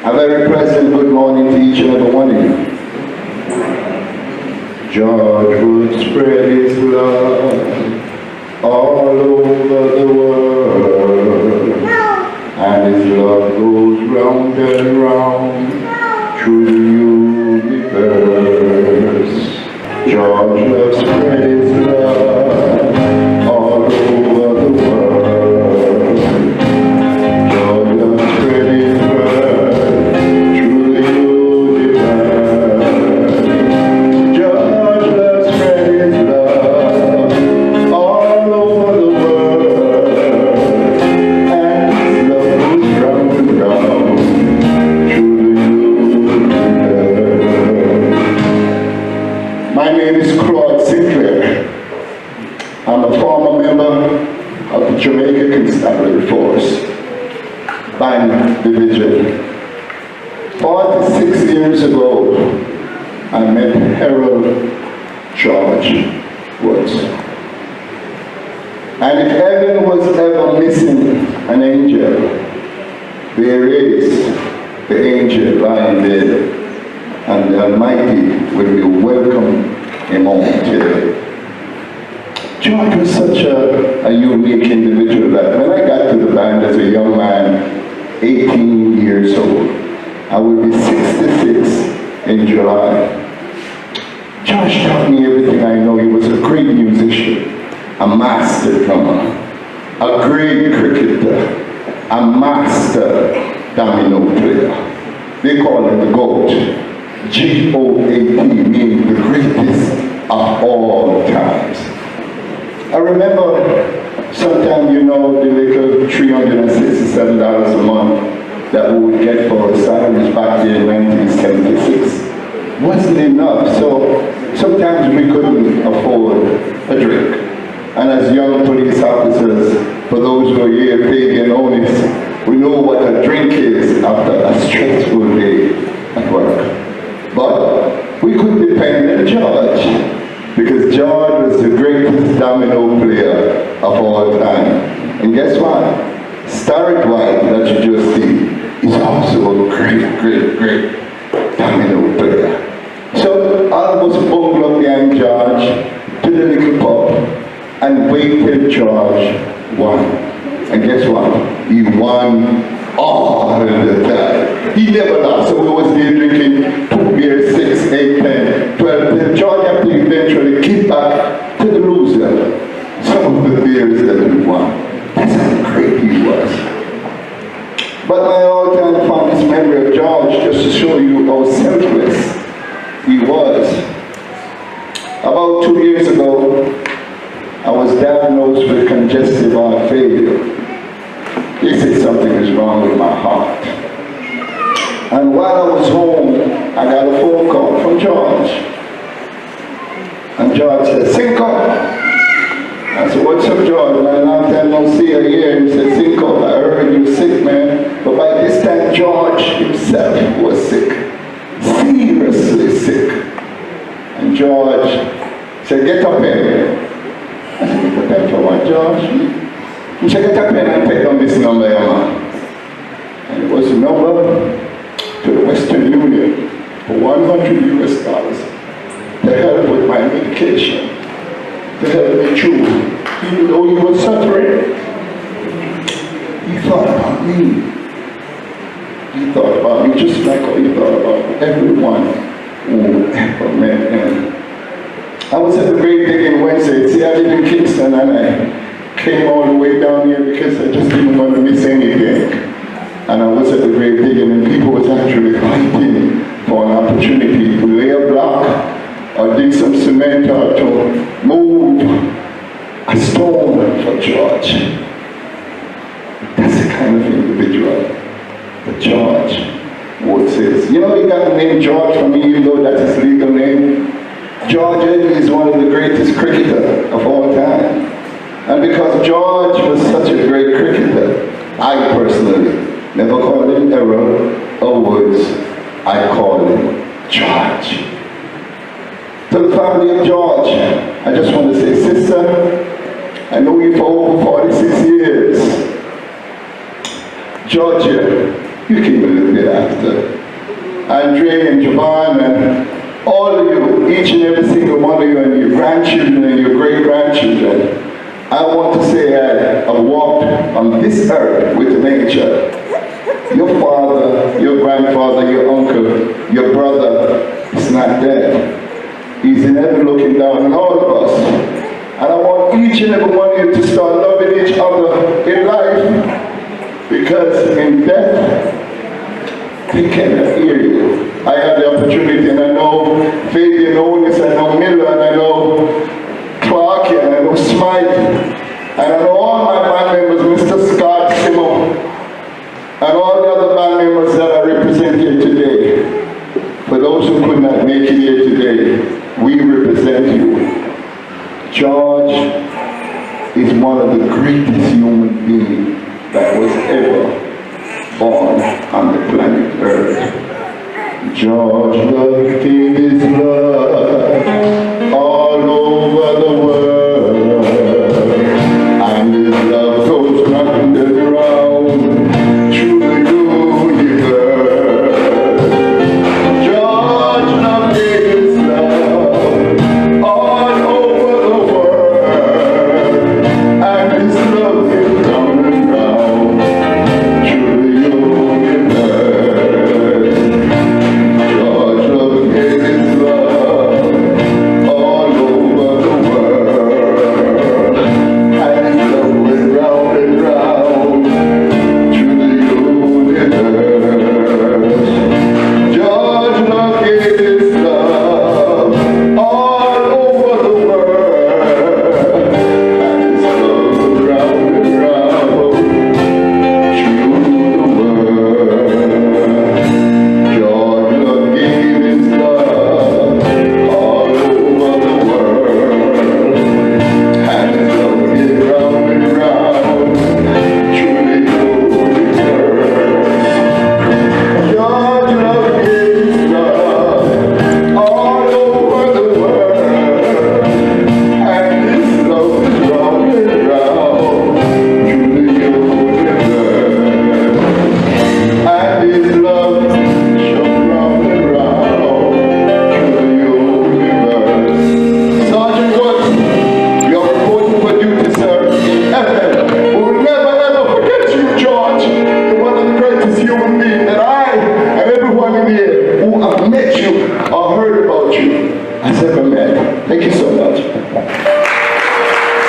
A very pleasant good morning to each and every one of you. George Wood spread his love all over the world, and his love goes round and round through the universe. George Wood spread his love all over the world. George Wood spread his love through the universe. George Wood spread his love all over the world, and his love goes round and round through the universe. My name is Claude Sinclair. I'm a former member of the Jamaica Constabulary Force, Band Division. 46 years ago, I met Errol George Wood. And if heaven was ever missing an angel, there is the angel lying there, and the Almighty will be welcome him home today. George was such a unique individual that when I got to the band as a young man, 18 years old, I would be 66 in July. George taught me everything I know. He was a great musician, a master drummer, a great cricketer, a master domino player. They call him the GOAT. G-O-A-T, meaning the greatest of all times. I remember sometime, you know, the little $367 a month that we would get for our salaries back there in 1976 wasn't enough, so sometimes we couldn't afford a drink. And as young police officers, for those who are here, paid and honest, we know what a drink is after a stressful day at work. But we could depend on George, because George was the greatest domino player of all time. And guess what? Starrett White, that you just see, is also a great domino player. So all of us bungled up behind George to the little pub and waited George won. And guess what? He won all the time. He never lost, so we was there drinking 2 beers, 6, 8, 10, 12. Then George had to eventually give back to the loser some of the beers that we won. That's how great he was. But my all-time fondest memory of George, just to show you how selfless he was. About 2 years ago, I was diagnosed with congestive heart failure. They said something is wrong with my heart. And while I was home, I got a phone call from George. And George said, Cinco. I said, what's up, George? And I long time no see you here. And he said, Cinco, I heard you sick, man. But by this time, George himself was sick. Seriously sick. And George said, get up here. I said, get up here for what, George? He said, get up here and take down this number, man. And it was a number to the Western Union for $100 US to help with my medication, to help me through. Even though he was suffering, he thought about me. He thought about me just like how he thought about everyone who ever met him. I was at the grave digging Wednesday. See, I live in Kingston, and I came all the way down here because I just didn't want to miss anything. And I was at the grave digging, and people was actually fighting for an opportunity to lay a block or dig some cement or to move a stone for George. That's the kind of individual that George Wood says. You know, he got the name George for me, even though that's his legal name. George is one of the greatest cricketers of all time. And because George was such a great cricketer, I personally never called him Errol or Woods. I called him George. To the family of George, I just want to say, sister, I know you for over 46 years. Georgia, you came a little bit after. Andre and Jovan and all of you, each and every single one of you, and your grandchildren and your great-grandchildren, I want to say I walked on this earth with an angel. Your father, your grandfather, your uncle, your brother is not dead. He's in heaven looking down on all of us. And I want each and every one of you to start loving each other in life, because in death, they cannot hear you. I had the opportunity, and I know Fabian Onis, I know Miller, and I know Clark, and I know Smythe, and I know all my band members, Mr. Scott Simon, and all the other band members that I represent here today. For those who could not make it here today, we represent you. George is one of the greatest human beings that was ever born on the planet Earth. George